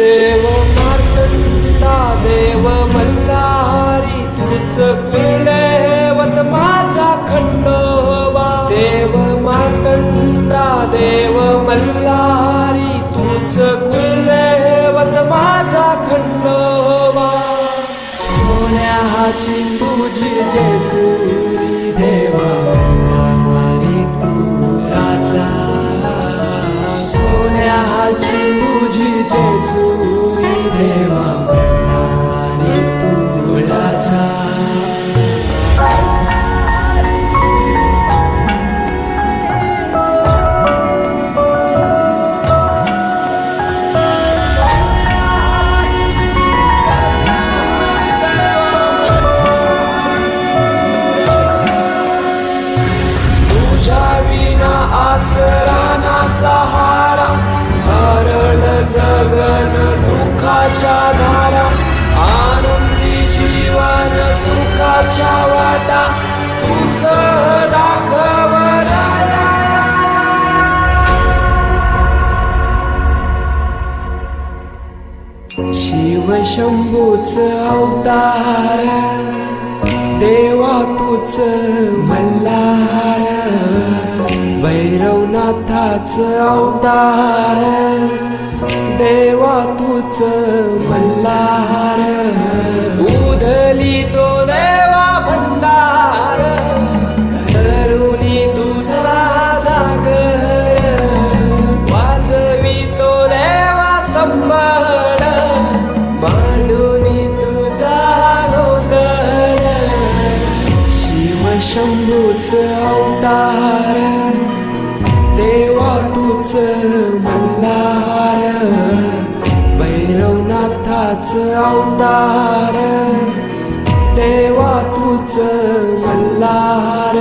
देव मार्तंडा देव मल्हारी तूच कुलदैवत माझा खंडोबा देव मार्तंडा देव मल्हारी तूच कुलदैवत माझा खंडोबा सोन्याची तुझी जेजुरी देवा मल्हारी तू राजा सोन्याची तुझी जेजुरी देवा मल्हारी तू राजा आसरा ना सहारा हरळ जगन दुःखाच्या धारा आनंदी जीवन सुखाच्या वाटा तूच दाखव राया शिव शंभूच अवतार देवा तूच मल्हार भैरवनाथाच अवतार देवा तूच मल्हार उधली तो देवा भंडार धरुणी तुझा जागर वाजवी तो देवा संबळ मांडुनी तुझा गोंधळ शिव शंभूच अवतार देवा तूच मल्हार भैरवनाथाच अवतार देवा तूच मल्हार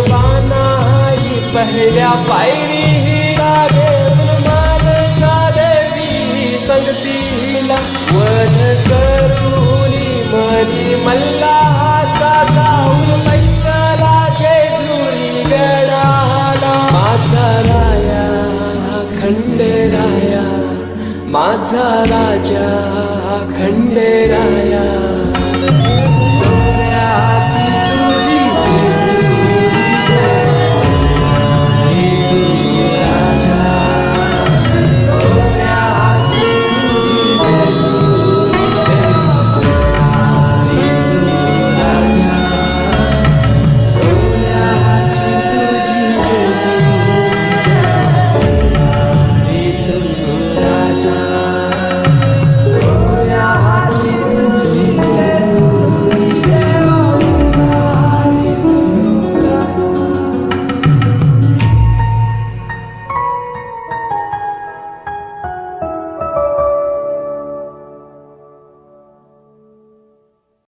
बानाई पहिल्या पायरी देऊन मानसा देवी संगतीला वध करूनी मनी मल्हाचा जाऊन पैसला जेजुरी गडाला माझा राया खंडेराया माझा राजा खंडेराया